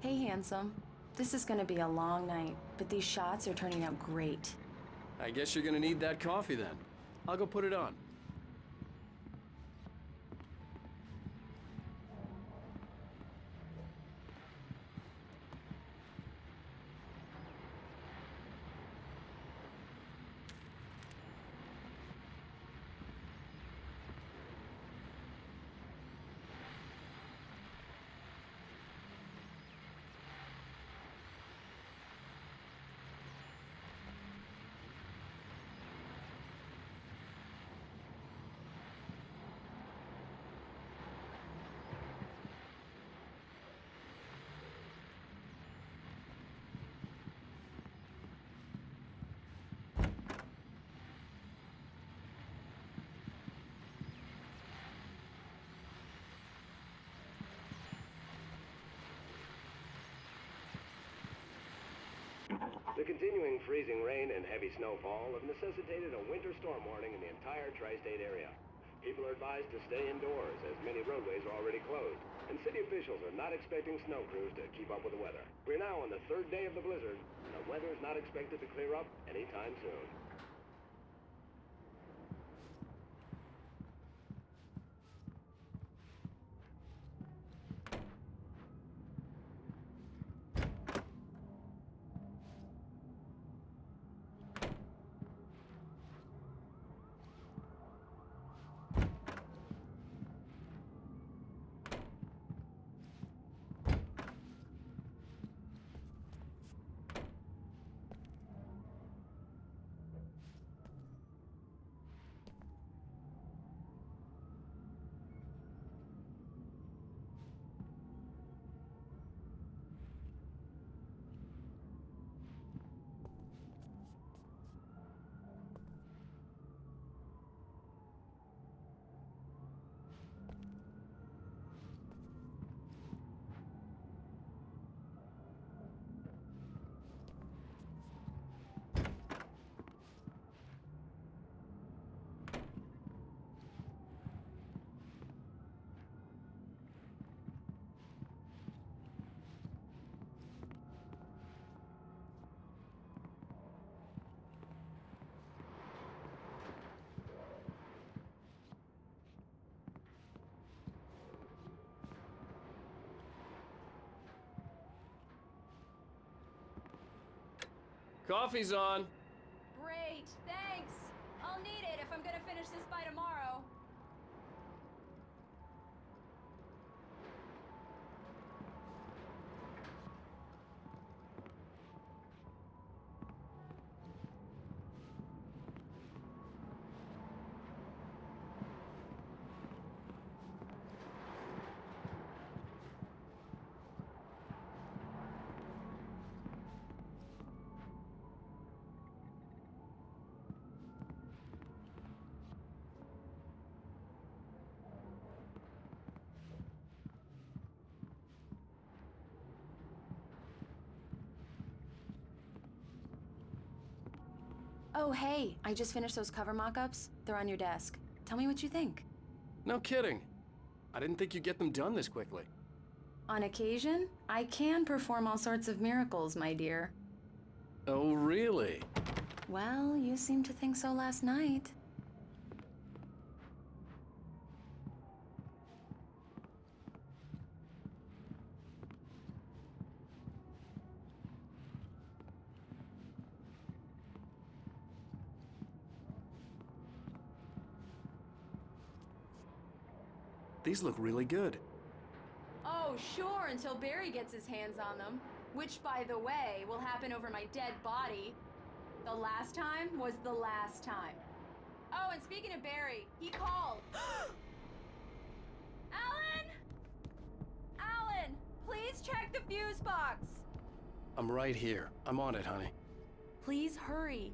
Hey, handsome. This is gonna be a long night, but these shots are turning out great. I guess you're gonna need that coffee then. I'll go put it on. The continuing freezing rain and heavy snowfall have necessitated a winter storm warning in the entire tri-state area. People are advised to stay indoors as many roadways are already closed, and city officials are not expecting snow crews to keep up with the weather. We're now on the third day of the blizzard, and the weather is not expected to clear up anytime soon. Coffee's on. Great, thanks. I'll need it if I'm gonna finish this by tomorrow. Oh, hey, I just finished those cover mock-ups. They're on your desk. Tell me what you think. No kidding. I didn't think you'd get them done this quickly. On occasion, I can perform all sorts of miracles, my dear. Oh, really? Well, you seemed to think so last night. These look really good. Oh, sure, until Barry gets his hands on them. Which, by the way, will happen over my dead body. The last time was the last time. Oh, and speaking of Barry, he called. Alan! Alan, please check the fuse box. I'm right here. I'm on it, honey. Please hurry.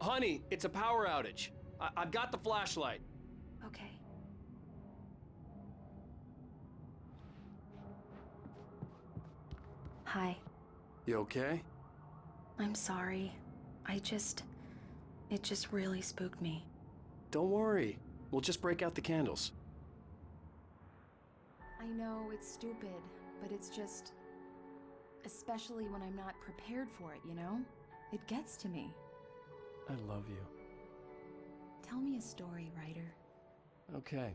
Honey, it's a power outage. I've got the flashlight. Okay. Hi. You okay? I'm sorry. It just really spooked me. Don't worry. We'll just break out the candles. I know it's stupid, but it's just... Especially when I'm not prepared for it, you know? It gets to me. I love you. Tell me a story, writer. Okay.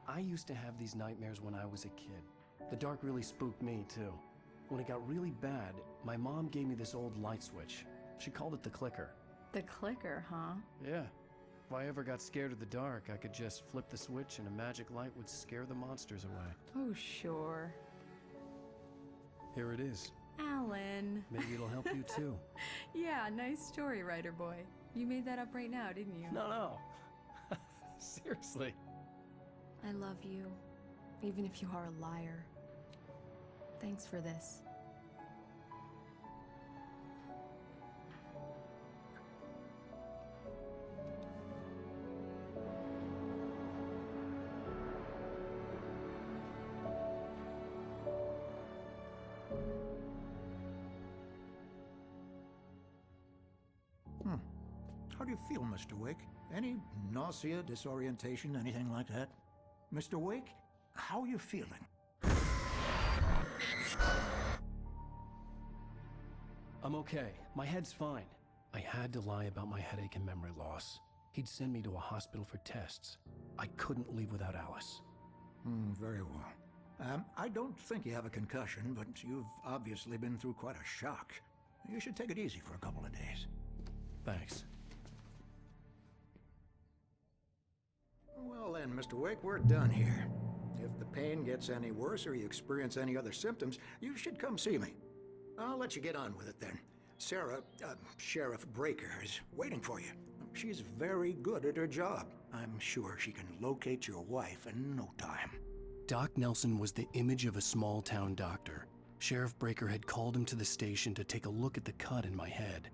I used to have these nightmares when I was a kid. The dark really spooked me, too. When it got really bad, my mom gave me this old light switch. She called it the clicker. The clicker, huh? Yeah. If I ever got scared of the dark, I could just flip the switch and a magic light would scare the monsters away. Oh, sure. Here it is. Alan. Maybe it'll help you, too. Yeah, nice story, writer boy. You made that up right now, didn't you? No. Seriously. I love you, even if you are a liar. Thanks for this. How do you feel, Mr. Wake? Any nausea, disorientation, anything like that? Mr. Wake, how are you feeling? I'm okay. My head's fine. I had to lie about my headache and memory loss. He'd send me to a hospital for tests. I couldn't leave without Alice. Very well. I don't think you have a concussion, but you've obviously been through quite a shock. You should take it easy for a couple of days. Thanks. Well then, Mr. Wake, we're done here. If the pain gets any worse or you experience any other symptoms, you should come see me. I'll let you get on with it then. Sarah, Sheriff Breaker, is waiting for you. She's very good at her job. I'm sure she can locate your wife in no time. Doc Nelson was the image of a small-town doctor. Sheriff Breaker had called him to the station to take a look at the cut in my head.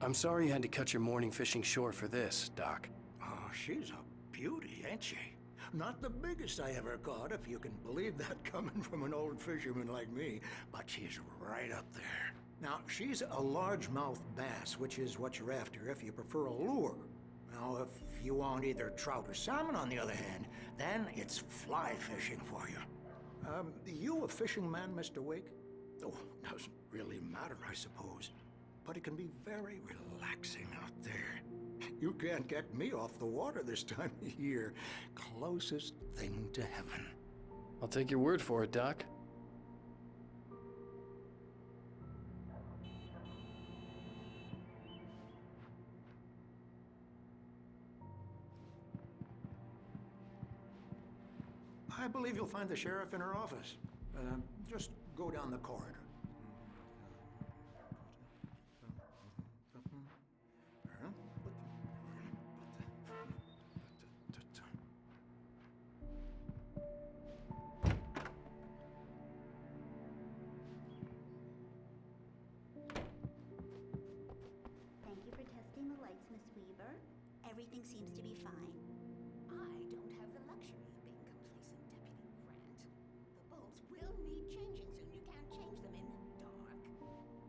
I'm sorry you had to cut your morning fishing short for this, Doc. Oh, she's a beauty, ain't she? Not the biggest I ever caught, if you can believe that coming from an old fisherman like me, but she's right up there. Now, she's a largemouth bass, which is what you're after if you prefer a lure. Now, if you want either trout or salmon, on the other hand, then it's fly fishing for you. You a fishing man, Mr. Wake? Oh, doesn't really matter, I suppose. But it can be very relaxing out there. You can't get me off the water this time of year. Closest thing to heaven. I'll take your word for it, Doc. I believe you'll find the sheriff in her office. Just go down the corridor. Thank you for testing the lights, Miss Weaver. Everything seems to be fine. I don't have the luxury of being complacent, Deputy Grant. The bulbs will need changing soon. You can't change them in the dark.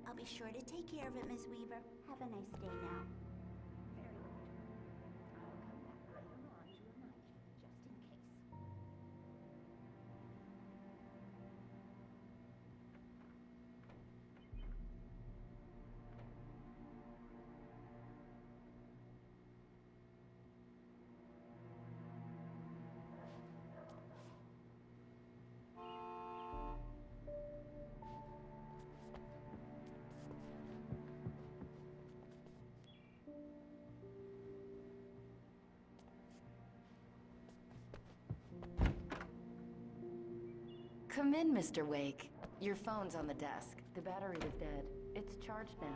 I'll be sure to take care of it, Miss Weaver. Have a nice day now. Very good. I'll come back later on tonight, just in case. Come in, Mr. Wake. Your phone's on the desk. The battery is dead. It's charged now.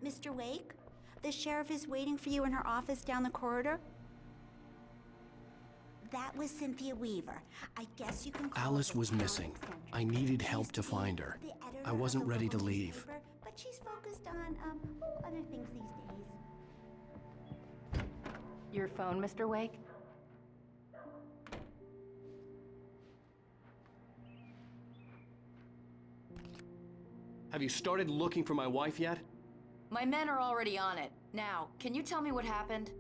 Mr. Wake, the sheriff is waiting for you in her office down the corridor. That was Cynthia Weaver. I guess you can call Alice her was the missing. Alex I needed help She's to find her. the editor I wasn't of the ready to local leave. newspaper, but she's focused on, other things these days. Your phone, Mr. Wake? Have you started looking for my wife yet? My men are already on it. Now, can you tell me what happened?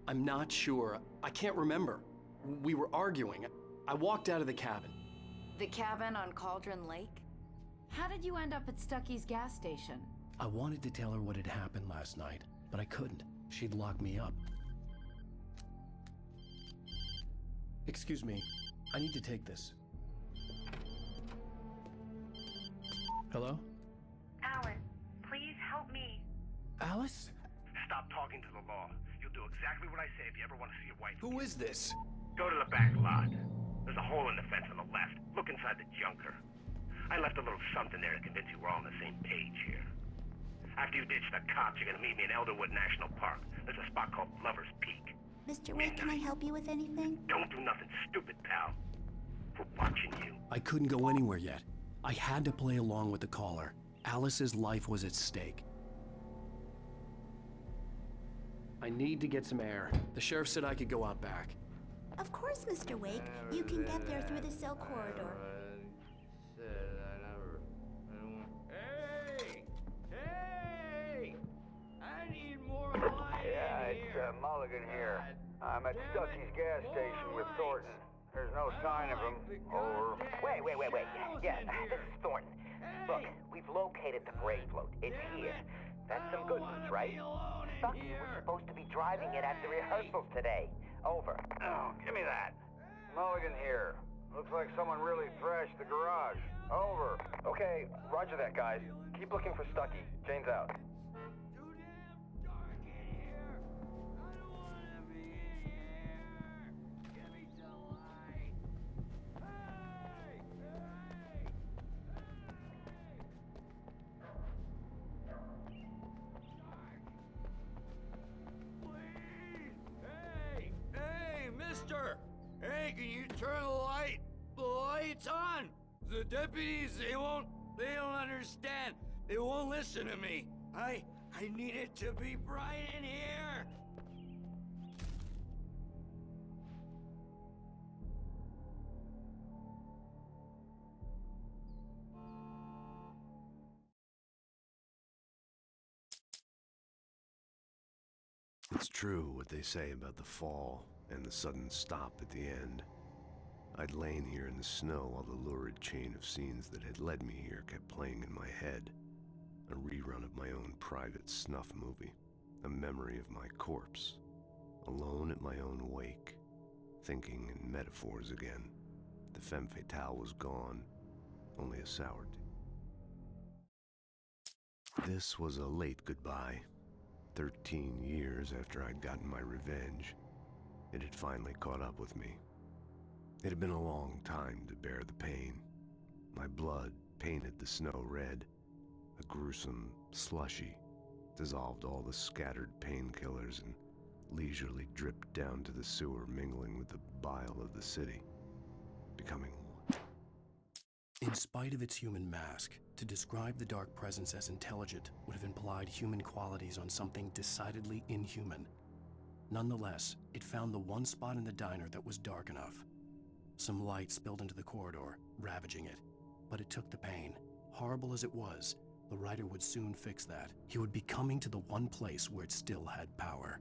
I'm not sure. I can't remember. We were arguing. I walked out of the cabin. The cabin on Cauldron Lake? How did you end up at Stucky's gas station? I wanted to tell her what had happened last night, but I couldn't. She'd lock me up. Excuse me. I need to take this. Hello? Alan, please help me. Alice? Stop talking to the law. You'll do exactly what I say if you ever want to see your wife. Who is this? Go to the back lot. There's a hole in the fence on the left. Look inside the junker. I left a little something there to convince you we're all on the same page here. After you ditch the cops, you're gonna meet me in Elderwood National Park. There's a spot called Lover's Peak. Mr. Wake, can I help you with anything? Don't do nothing stupid, pal. We're watching you. I couldn't go anywhere yet. I had to play along with the caller. Alice's life was at stake. I need to get some air. The sheriff said I could go out back. Of course, Mr. Wake. You can get there through the cell corridor. Hey! Hey! I need more light. Yeah, it's Mulligan here. I'm at Stucky's gas station with Thornton. There's no sign of him. Over. Wait. Yeah, this is Thornton. Look, we've located the brave float. It's here. That's some good news, right? Stucky was supposed to be driving it at the rehearsals today. Over. Oh, give me that. Mulligan here. Looks like someone really thrashed the garage. Over. Okay, roger that, guys. Keep looking for Stucky. Jane's out. Too damn dark in here. I don't want to be in here. Give me some light. Hey! Please! Hey, mister! Hey, can you turn the lights on? The deputies, they don't understand. They won't listen to me. I need it to be bright in here. It's true what they say about the fall and the sudden stop at the end. I'd lain here in the snow while the lurid chain of scenes that had led me here kept playing in my head. A rerun of my own private snuff movie. A memory of my corpse. Alone at my own wake. Thinking in metaphors again. The femme fatale was gone. Only a sourdough. This was a late goodbye. 13 years after I'd gotten my revenge. It had finally caught up with me. It had been a long time to bear the pain. My blood painted the snow red. A gruesome slushy dissolved all the scattered painkillers and leisurely dripped down to the sewer, mingling with the bile of the city, becoming one. In spite of its human mask, to describe the dark presence as intelligent would have implied human qualities on something decidedly inhuman. Nonetheless, it found the one spot in the diner that was dark enough. Some light spilled into the corridor, ravaging it. But it took the pain. Horrible as it was, the writer would soon fix that. He would be coming to the one place where it still had power.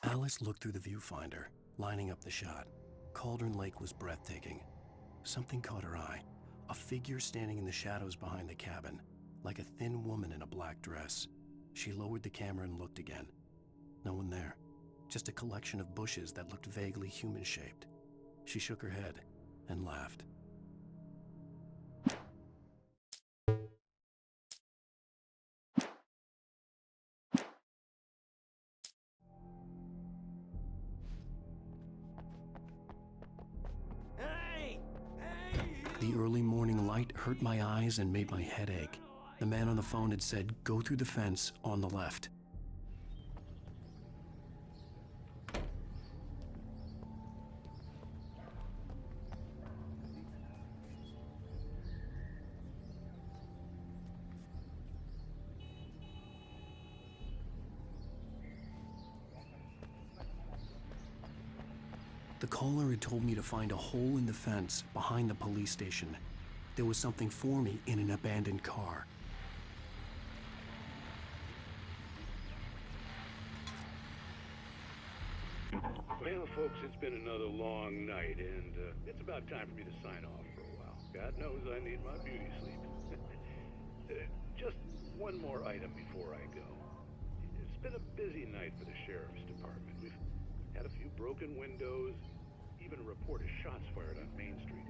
Alice looked through the viewfinder, lining up the shot. Cauldron Lake was breathtaking. Something caught her eye. A figure standing in the shadows behind the cabin, like a thin woman in a black dress. She lowered the camera and looked again. No one there. Just a collection of bushes that looked vaguely human-shaped. She shook her head and laughed. Hey! The early morning light hurt my eyes and made my head ache. The man on the phone had said, "Go through the fence on the left." The caller had told me to find a hole in the fence behind the police station. There was something for me in an abandoned car. Well, folks, it's been another long night, and it's about time for me to sign off for a while. God knows I need my beauty sleep. Just one more item before I go. It's been a busy night for the sheriff's department. We've had a few broken windows, even a report of shots fired on Main Street.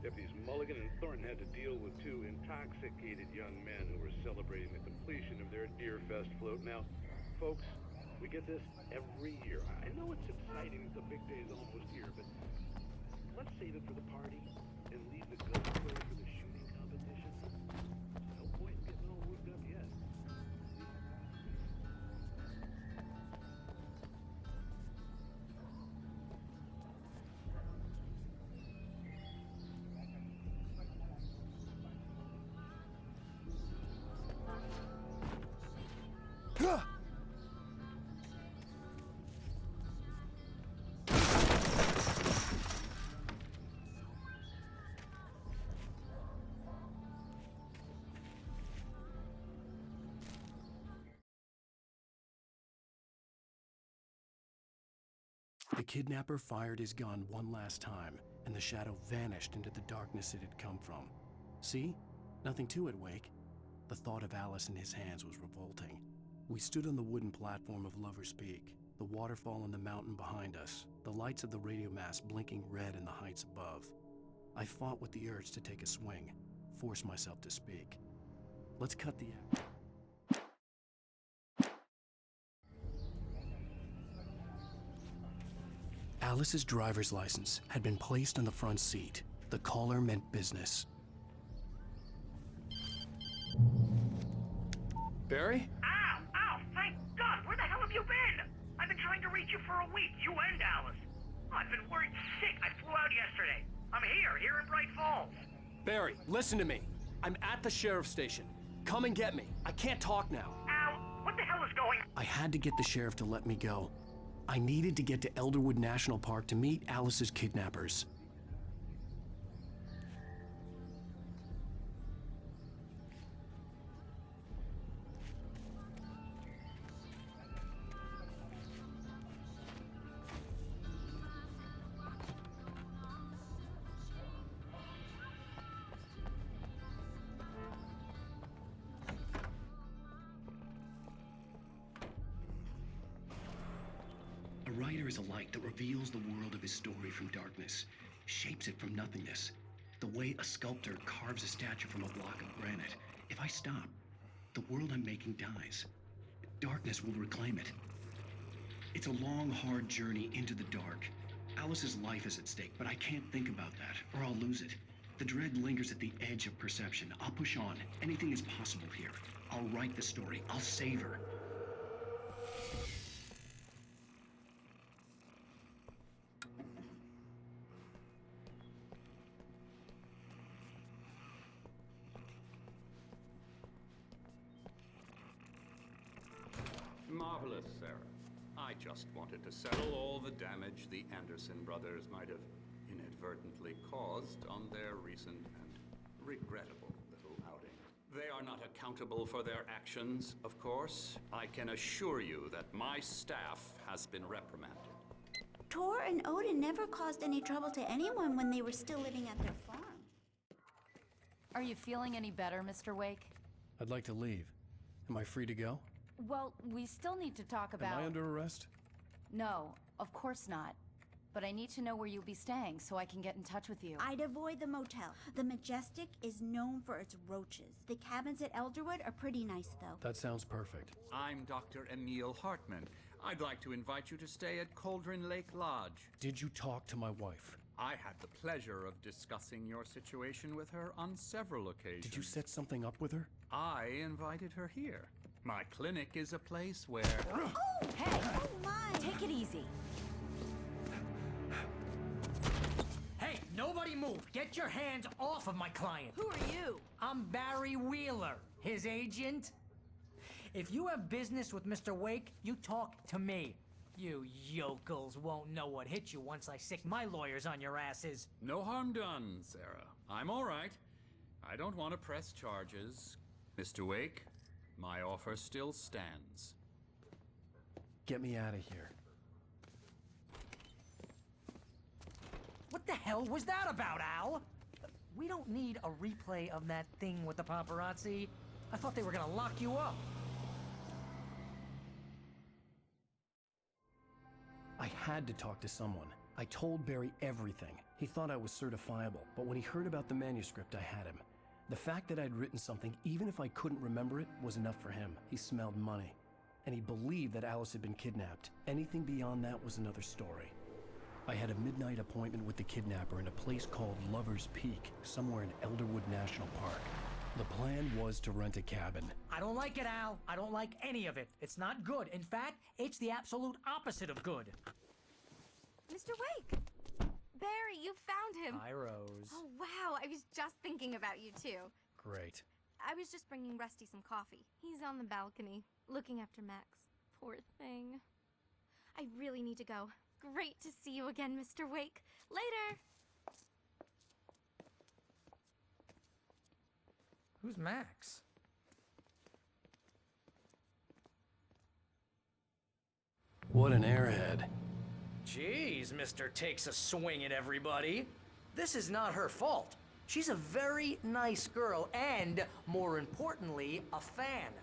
Deputies Mulligan and Thornton had to deal with two intoxicated young men who were celebrating the completion of their Deerfest float. Now, folks, we get this every year. I know it's exciting, the big day's almost here, but let's save it for the party and leave the gun away for the shooting competition. No point in getting all worked up yet. The kidnapper fired his gun one last time, and the shadow vanished into the darkness it had come from. See? Nothing to it, Wake. The thought of Alice in his hands was revolting. We stood on the wooden platform of Lover's Peak, the waterfall in the mountain behind us, the lights of the radio mast blinking red in the heights above. I fought with the urge to take a swing, force myself to speak. Let's cut the act. Alice's driver's license had been placed on the front seat. The caller meant business. Barry? Ow! Ow! Thank God! Where the hell have you been? I've been trying to reach you for a week, you and Alice. I've been worried sick. I flew out yesterday. I'm here in Bright Falls. Barry, listen to me. I'm at the sheriff's station. Come and get me. I can't talk now. Al, what the hell is going on? I had to get the sheriff to let me go. I needed to get to Elderwood National Park to meet Alice's kidnappers. A writer is a light that reveals the world of his story from darkness, shapes it from nothingness. The way a sculptor carves a statue from a block of granite. If I stop, the world I'm making dies. Darkness will reclaim it. It's a long, hard journey into the dark. Alice's life is at stake, but I can't think about that, or I'll lose it. The dread lingers at the edge of perception. I'll push on. Anything is possible here. I'll write the story. I'll save her. Marvelous, Sarah. I just wanted to settle all the damage the Anderson brothers might have inadvertently caused on their recent and regrettable little outing. They are not accountable for their actions, of course. I can assure you that my staff has been reprimanded. Tor and Odin never caused any trouble to anyone when they were still living at their farm. Are you feeling any better, Mr. Wake? I'd like to leave. Am I free to go? Well, we still need to talk about... Am I under arrest? No, of course not. But I need to know where you'll be staying so I can get in touch with you. I'd avoid the motel. The Majestic is known for its roaches. The cabins at Elderwood are pretty nice, though. That sounds perfect. I'm Dr. Emil Hartman. I'd like to invite you to stay at Cauldron Lake Lodge. Did you talk to my wife? I had the pleasure of discussing your situation with her on several occasions. Did you set something up with her? I invited her here. My clinic is a place where... Oh! Hey! Oh, my! Take it easy. Hey, nobody move! Get your hands off of my client! Who are you? I'm Barry Wheeler, his agent. If you have business with Mr. Wake, you talk to me. You yokels won't know what hit you once I sick my lawyers on your asses. No harm done, Sarah. I'm all right. I don't want to press charges. Mr. Wake, my offer still stands. Get me out of here. What the hell was that about, Al? We don't need a replay of that thing with the paparazzi. I thought they were gonna lock you up. I had to talk to someone. I told Barry everything. He thought I was certifiable, but when he heard about the manuscript, I had him. The fact that I'd written something, even if I couldn't remember it, was enough for him. He smelled money. And he believed that Alice had been kidnapped. Anything beyond that was another story. I had a midnight appointment with the kidnapper in a place called Lover's Peak, somewhere in Elderwood National Park. The plan was to rent a cabin. I don't like it, Al. I don't like any of it. It's not good. In fact, it's the absolute opposite of good. Mr. Wake! Barry, you found him! Hi, Rose. Oh, wow. I was just thinking about you, too. Great. I was just bringing Rusty some coffee. He's on the balcony, looking after Max. Poor thing. I really need to go. Great to see you again, Mr. Wake. Later! Who's Max? What an airhead. Jeez, Mr. Takes a swing at everybody. This is not her fault. She's a very nice girl and, more importantly, a fan.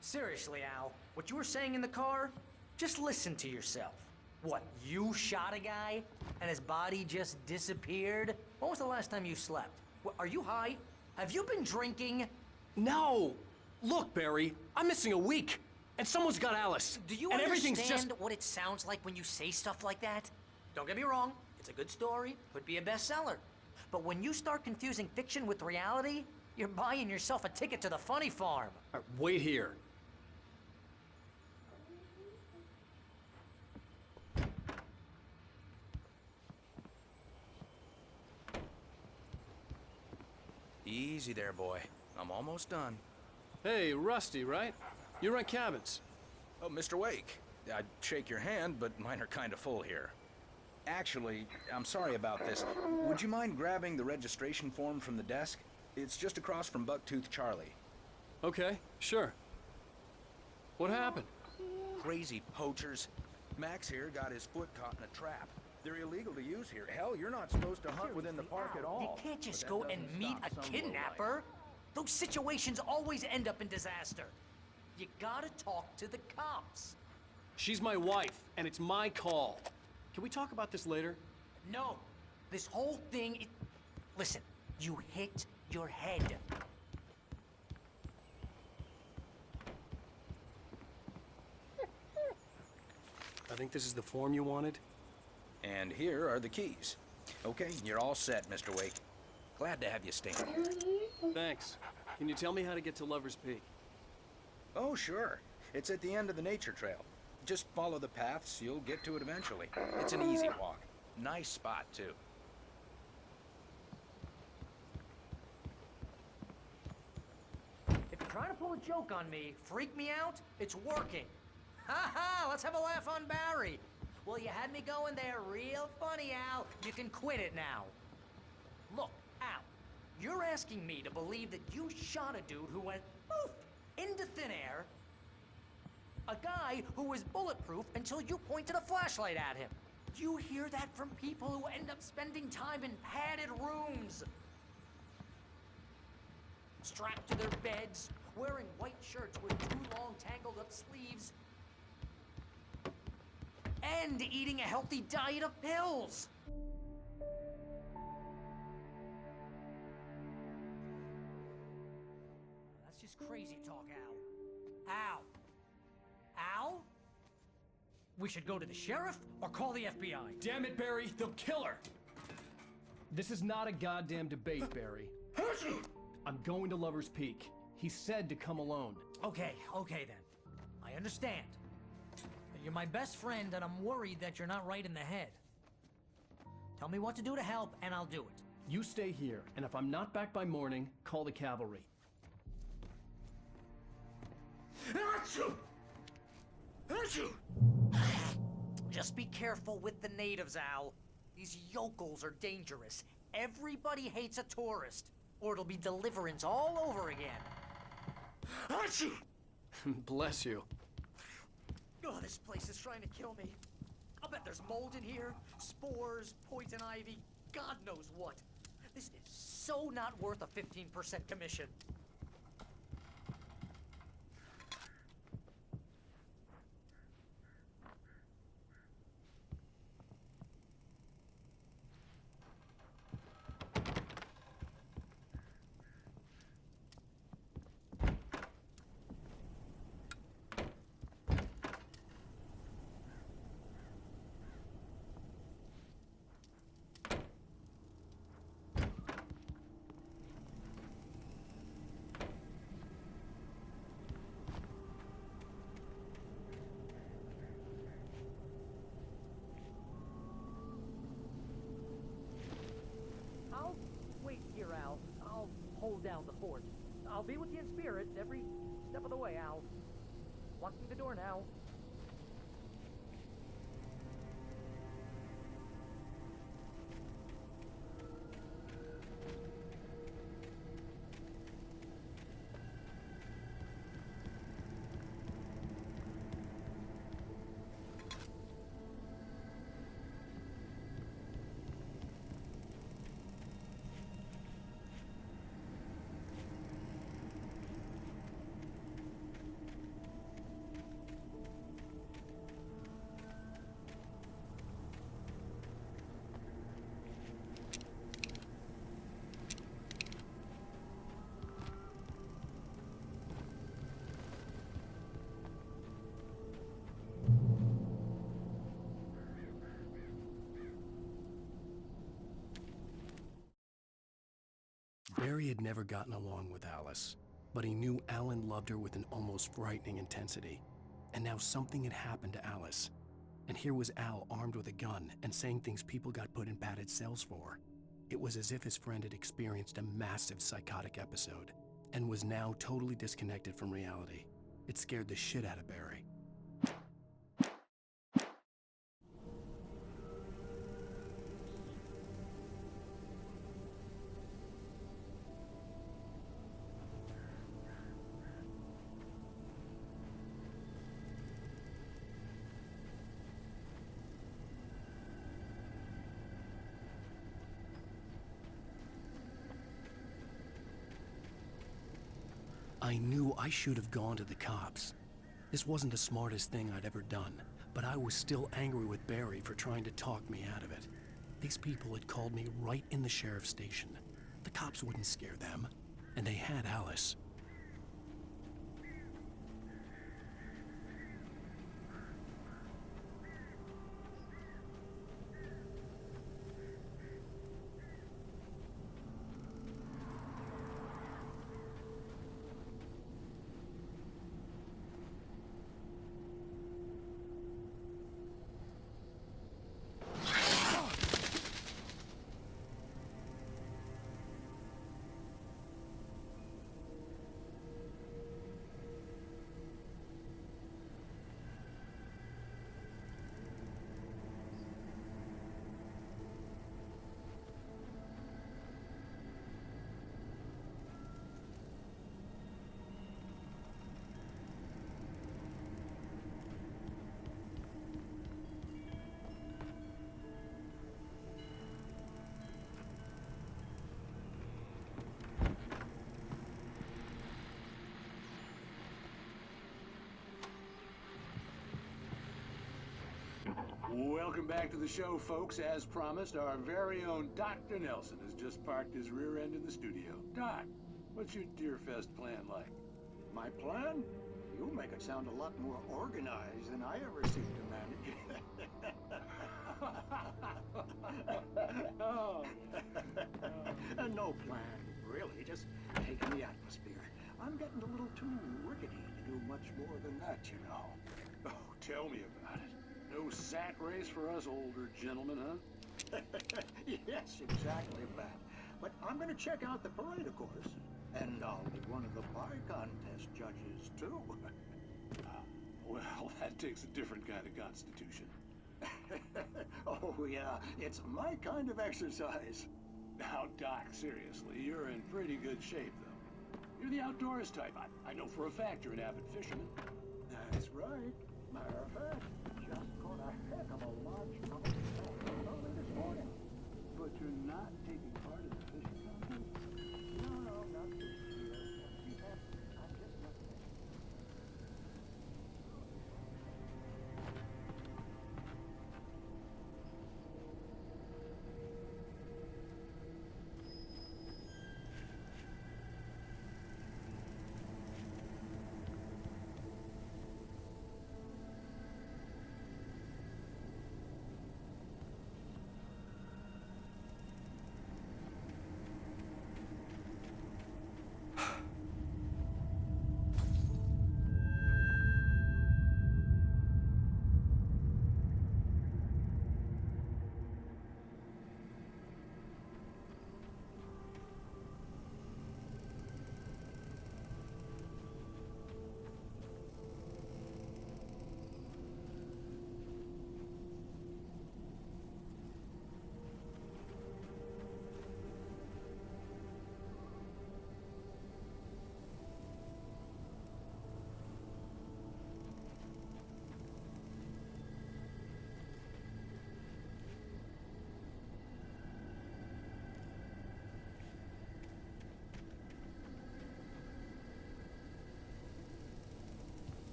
Seriously, Al, what you were saying in the car? Just listen to yourself. What, you shot a guy and his body just disappeared? When was the last time you slept? What, are you high? Have you been drinking? No! Look, Barry, I'm missing a week, and someone's got Alice. Do you and understand everything's just... what it sounds like when you say stuff like that? Don't get me wrong, it's a good story, could be a bestseller. But when you start confusing fiction with reality, you're buying yourself a ticket to the funny farm. Wait here. Easy there, boy. I'm almost done. Hey, Rusty, right? You rent cabins. Oh, Mr. Wake. I'd shake your hand, but mine are kind of full here. Actually, I'm sorry about this. Would you mind grabbing the registration form from the desk? It's just across from Bucktooth Charlie. Okay, sure. What happened? Crazy poachers. Max here got his foot caught in a trap. They're illegal to use here. Hell, you're not supposed to hunt within the park at all. You can't just go and meet a kidnapper. Those situations always end up in disaster. You gotta talk to the cops. She's my wife, and it's my call. Can we talk about this later? No. This whole thing... Listen, you hit your head. I think this is the form you wanted. And here are the keys. Okay, you're all set, Mr. Wake. Glad to have you staying here. Thanks. Can you tell me how to get to Lover's Peak? Oh, sure. It's at the end of the nature trail. Just follow the paths, you'll get to it eventually. It's an easy walk. Nice spot, too. If you're trying to pull a joke on me, freak me out, it's working. Ha ha! Let's have a laugh on Barry. Well, you had me going there real funny, Al. You can quit it now. Look, Al, you're asking me to believe that you shot a dude who went poof into thin air, a guy who was bulletproof until you pointed a flashlight at him. You hear that from people who end up spending time in padded rooms, strapped to their beds, wearing white shirts with too long tangled up sleeves, and eating a healthy diet of pills. That's just crazy talk, Al. Al? Al? We should go to the sheriff or call the FBI. Damn it, Barry, they'll kill her! This is not a goddamn debate, Barry. I'm going to Lover's Peak. He said to come alone. Okay then. I understand. You're my best friend, and I'm worried that you're not right in the head. Tell me what to do to help, and I'll do it. You stay here, and if I'm not back by morning, call the cavalry. Achoo! Achoo! Just be careful with the natives, Al. These yokels are dangerous. Everybody hates a tourist, or it'll be Deliverance all over again. Achoo! Bless you. Oh, this place is trying to kill me. I'll bet there's mold in here, spores, poison ivy, God knows what. This is so not worth a 15% commission. Wait here, Al. I'll hold down the fort. I'll be with you in spirit every step of the way, Al. Locking the door now. Barry had never gotten along with Alice, but he knew Alan loved her with an almost frightening intensity. And now something had happened to Alice. And here was Al armed with a gun and saying things people got put in padded cells for. It was as if his friend had experienced a massive psychotic episode and was now totally disconnected from reality. It scared the shit out of Barry. I knew I should have gone to the cops. This wasn't the smartest thing I'd ever done, but I was still angry with Barry for trying to talk me out of it. These people had called me right in the sheriff's station. The cops wouldn't scare them, and they had Alice. Welcome back to the show, folks. As promised, our very own Dr. Nelson has just parked his rear end in the studio. Doc, what's your Deerfest plan like? My plan? You make it sound a lot more organized than I ever seem to manage. No plan, really. Just taking the atmosphere. I'm getting a little too rickety to do much more than that, you know. Oh, tell me about it. No sack race for us older gentlemen, huh? Yes, exactly that. But I'm going to check out the parade, of course. And I'll be one of the pie contest judges, too. Well, that takes a different kind of constitution. Oh, yeah. It's my kind of exercise. Now, Doc, seriously, you're in pretty good shape, though. You're the outdoors type. I know for a fact you're an avid fisherman. That's right. Matter of fact, just caught a heck of a large trout early this morning. But you're not taking part in the fishing contest? No, not this year. See, I'm just not there.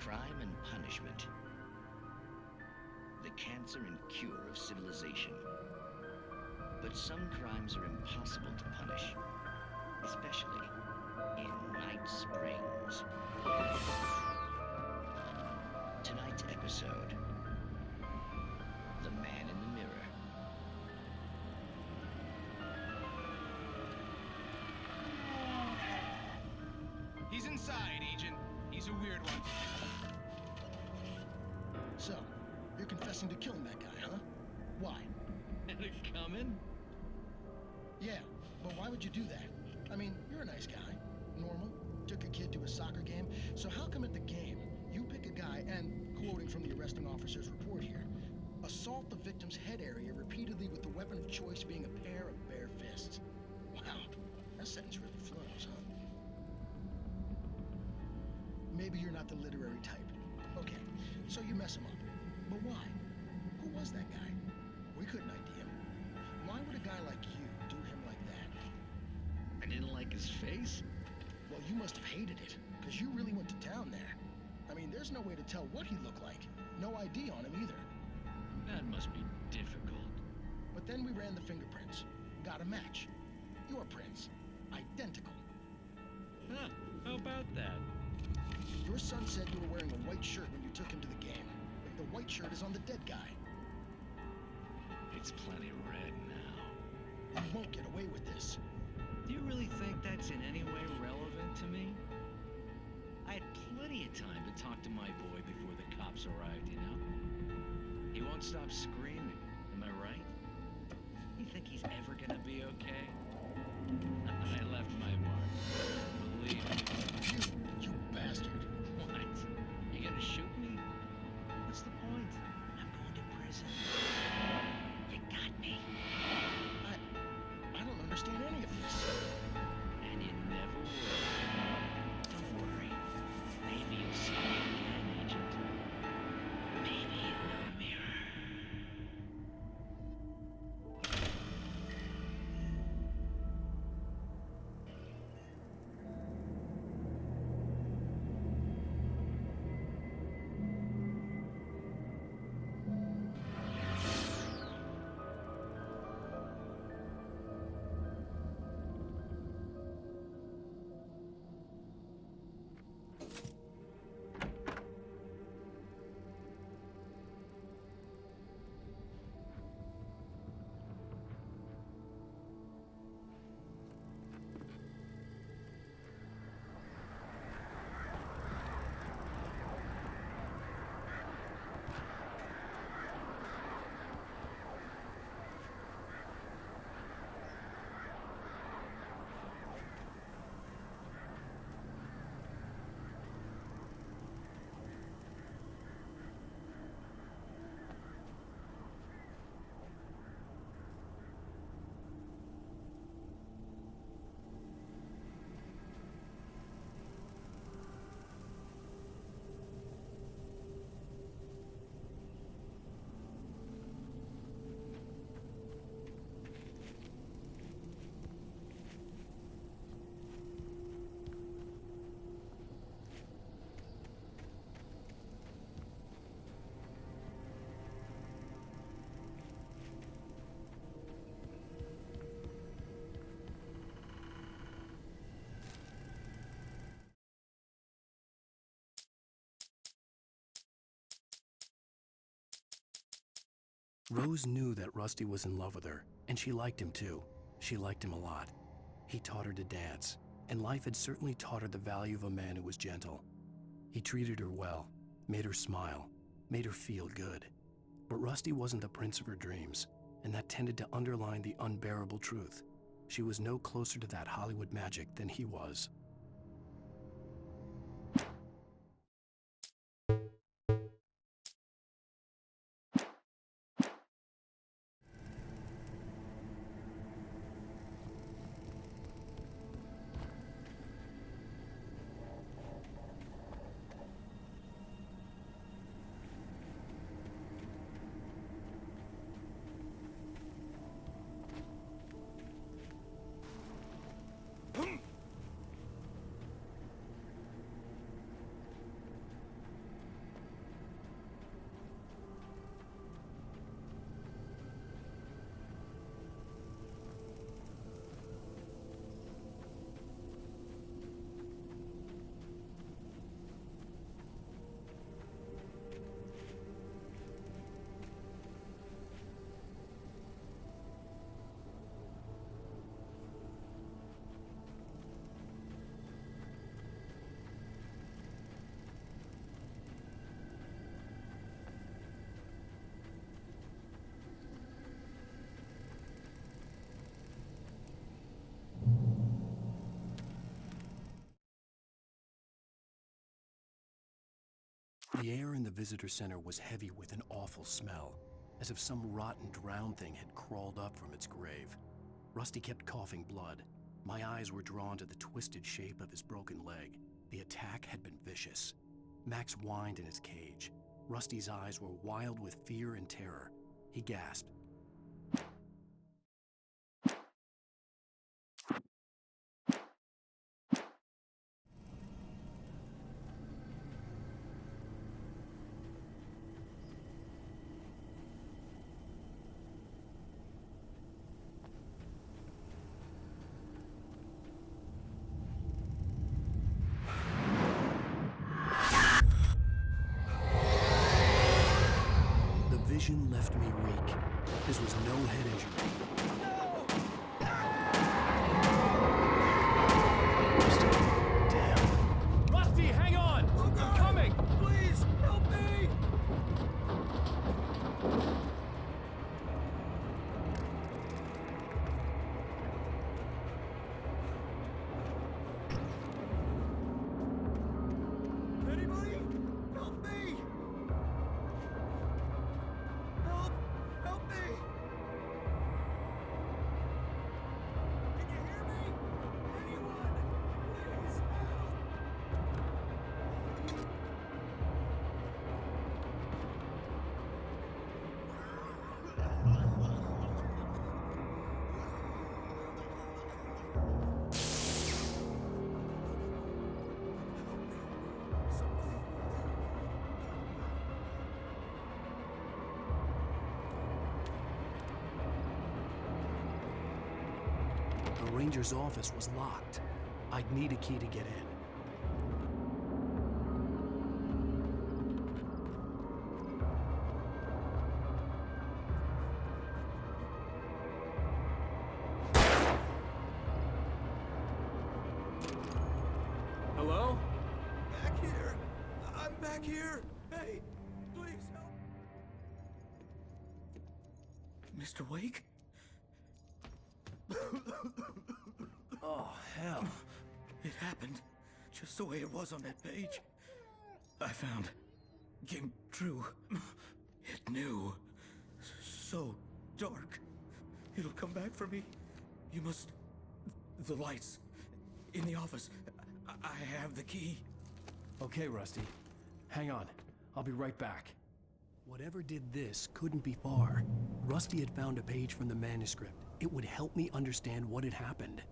Crime and punishment. The cancer and cure of civilization. But some crimes are impossible to punish, especially in Night Springs. Tonight's episode, The Man in the Mirror. He's inside, Agent. He's a weird one. So, you're confessing to killing that guy, huh? Why? Had it coming? Yeah, but why would you do that? I mean, you're a nice guy. Normal. Took a kid to a soccer game. So how come at the game, you pick a guy and, quoting from the arresting officer's report here, assault the victim's head area repeatedly with the weapon of choice being a pair of bare fists? Wow, that sentence really flows, huh? Maybe you're not the literary type. Okay, so you mess him up. But why? Who was that guy? We couldn't ID him. Why would a guy like you do him like that? I didn't like his face? Well, you must have hated it, because you really went to town there. I mean, there's no way to tell what he looked like. No ID on him either. That must be difficult. But then we ran the fingerprints. Got a match. Your prints. Identical. Huh, how about that? Your son said you were wearing a white shirt when you took him to the game. The white shirt is on the dead guy. It's plenty red now. You won't get away with this. Do you really think that's in any way relevant to me? I had plenty of time to talk to my boy before the cops arrived, you know? He won't stop screaming, am I right? You think he's ever gonna be okay? I left my mark. Believe me. You bastard. What? You gonna shoot me? What's the point? I'm going to prison. Rose knew that Rusty was in love with her, and she liked him too. She liked him a lot. He taught her to dance, and life had certainly taught her the value of a man who was gentle. He treated her well, made her smile, made her feel good. But Rusty wasn't the prince of her dreams, and that tended to underline the unbearable truth. She was no closer to that Hollywood magic than he was. The air in the visitor center was heavy with an awful smell, as if some rotten drowned thing had crawled up from its grave. Rusty kept coughing blood. My eyes were drawn to the twisted shape of his broken leg. The attack had been vicious. Max whined in his cage. Rusty's eyes were wild with fear and terror. He gasped. Vision left me weak. This was no head injury. Rusty, damn. Rusty, hang on! I'm coming! Please, help me! Anybody? Help me! Help me! Can you hear me? Anyone? Please help! The ranger's office was locked. I'd need a key to get in. Hello? Back here! I'm back here! Hey, please help! Mr. Wake? Oh, hell. It happened just the way it was on that page. I found came true. It knew. So dark. It'll come back for me. You must... The lights. In the office. I have the key. Okay, Rusty. Hang on. I'll be right back. Whatever did this couldn't be far. Rusty had found a page from the manuscript. It would help me understand what had happened.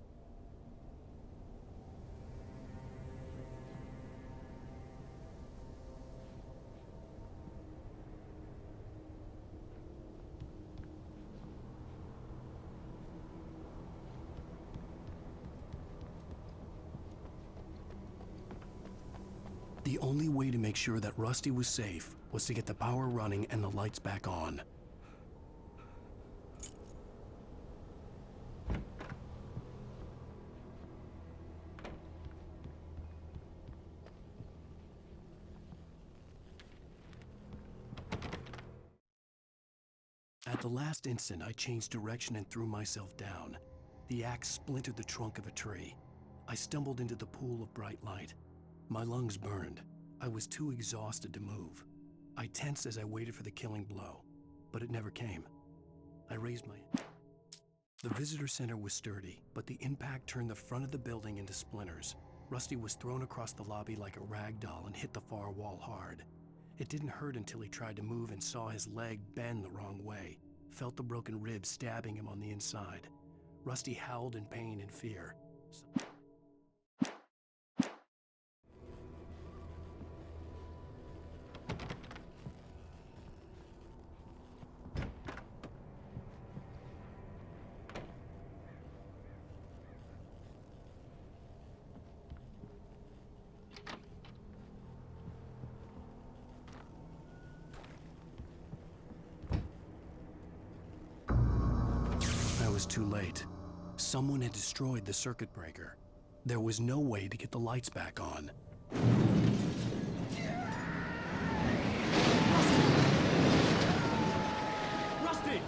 The only way to make sure that Rusty was safe was to get the power running and the lights back on. At the last instant, I changed direction and threw myself down. The axe splintered the trunk of a tree. I stumbled into the pool of bright light. My lungs burned. I was too exhausted to move. I tensed as I waited for the killing blow, but it never came. I raised my... The visitor center was sturdy, but the impact turned the front of the building into splinters. Rusty was thrown across the lobby like a rag doll and hit the far wall hard. It didn't hurt until he tried to move and saw his leg bend the wrong way, felt the broken rib stabbing him on the inside. Rusty howled in pain and fear. I was too late. Someone had destroyed the circuit breaker. There was no way to get the lights back on. Rusty!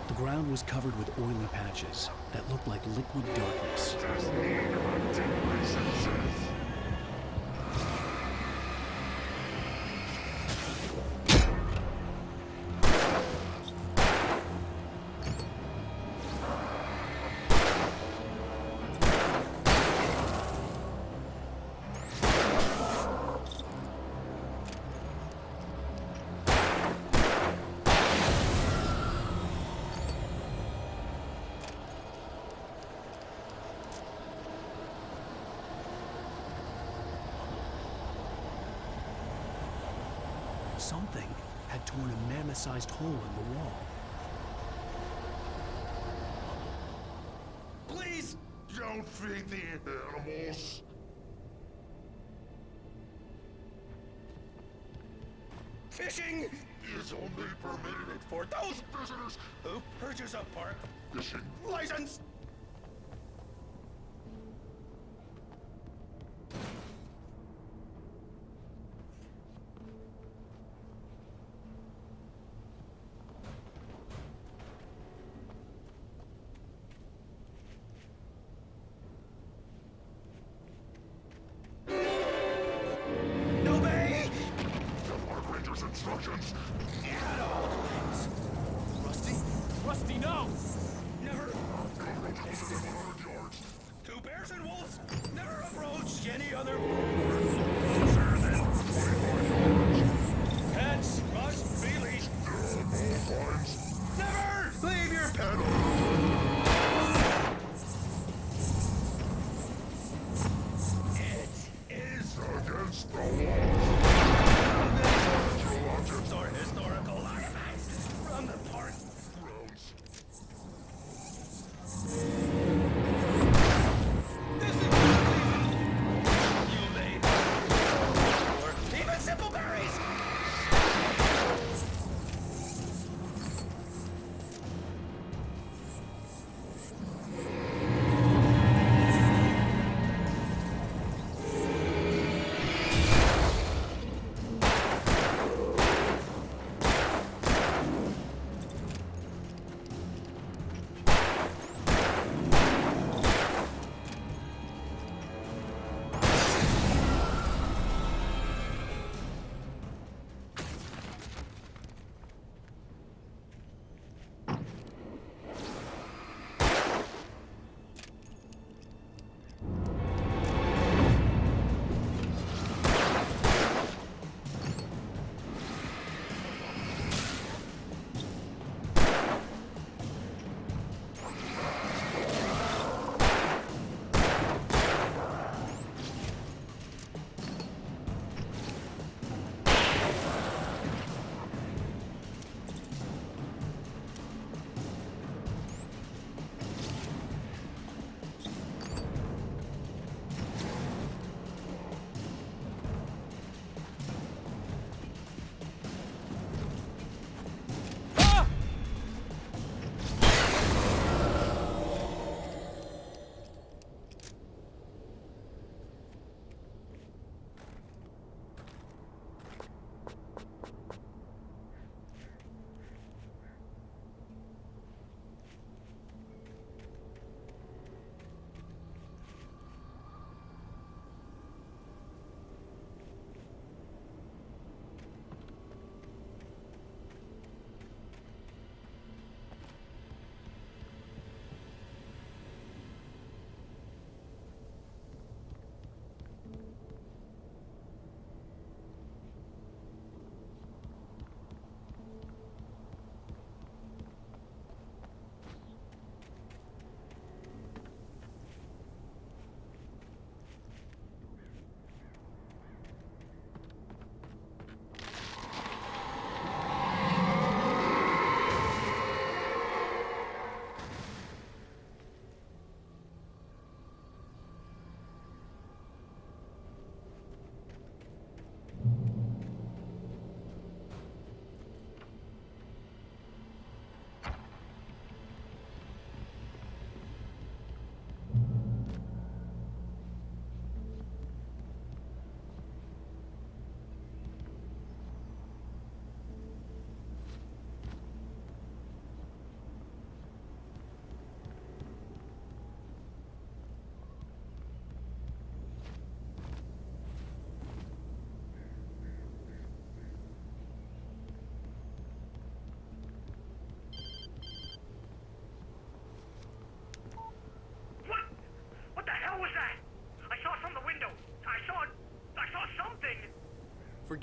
The ground was covered with oily patches that looked like liquid darkness. Something had torn a mammoth-sized hole in the wall. Please don't feed the animals. Fishing is only permitted for those visitors who purchase a park fishing license. Instructions. At all times. Rusty? Rusty, no! Never. Two bears and wolves. Never approach any other. Pets must be leashed. Never leave your pet alone. It is against the law. Or historical artifacts from the park grounds. This is illegal. You may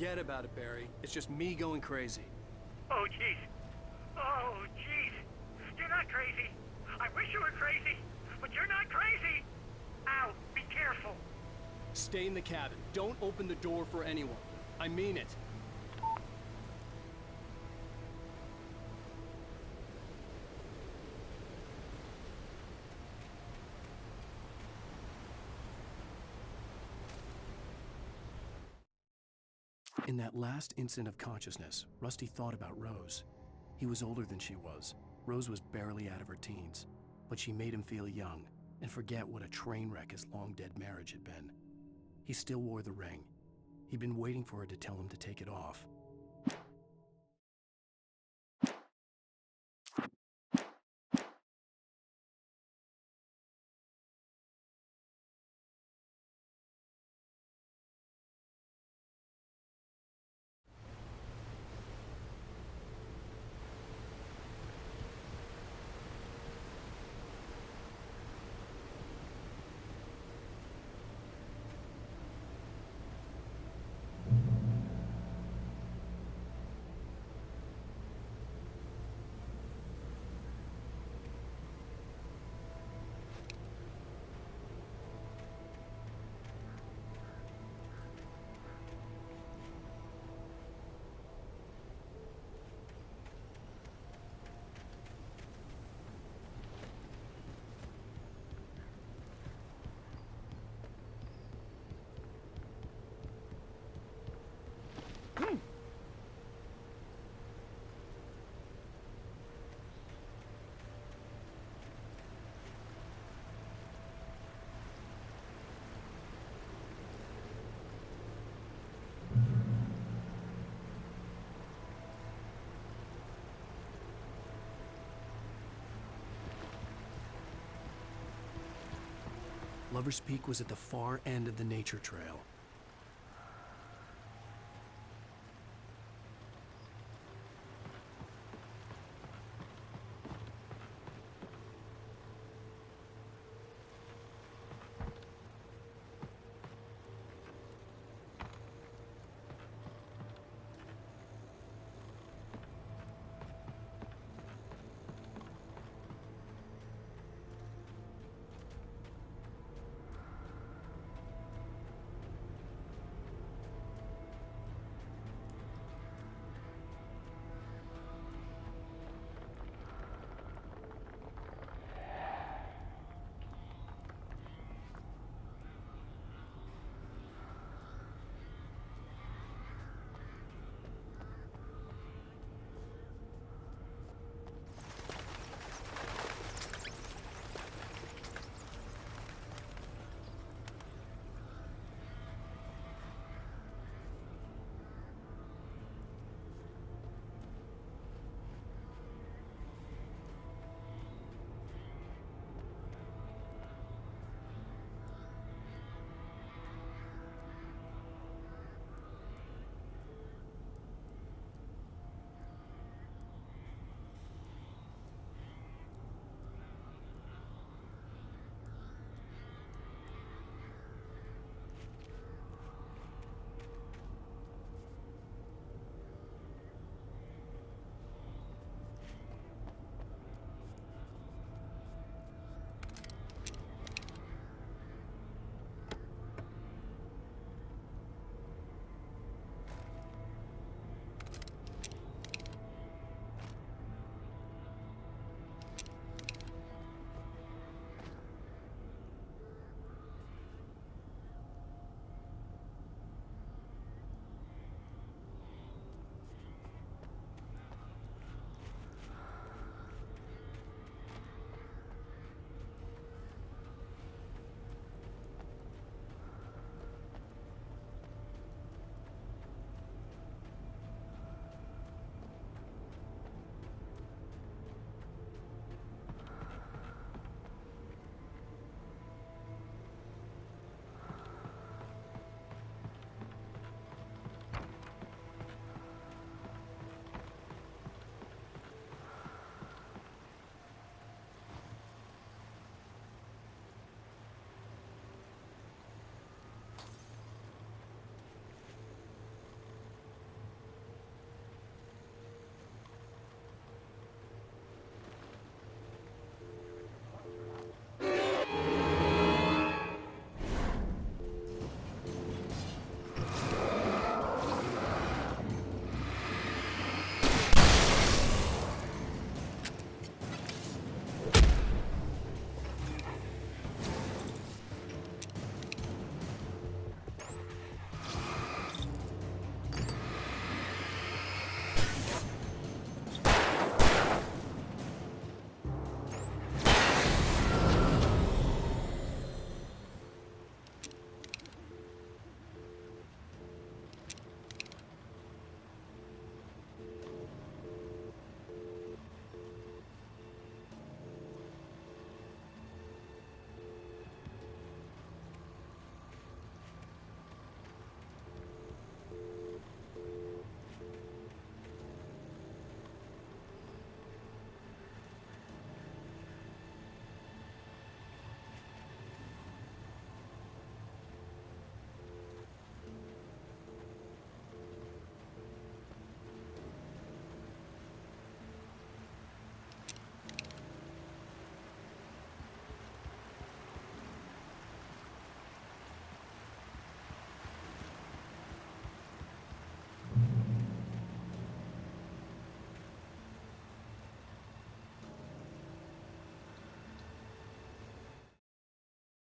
Forget about it, Barry. It's just me going crazy. Oh, jeez. Oh, jeez. You're not crazy. I wish you were crazy, but you're not crazy. Ow, be careful. Stay in the cabin. Don't open the door for anyone. I mean it. In that last instant of consciousness, Rusty thought about Rose. He was older than she was. Rose was barely out of her teens, but she made him feel young and forget what a train wreck his long-dead marriage had been. He still wore the ring. He'd been waiting for her to tell him to take it off. Lover's Peak was at the far end of the nature trail.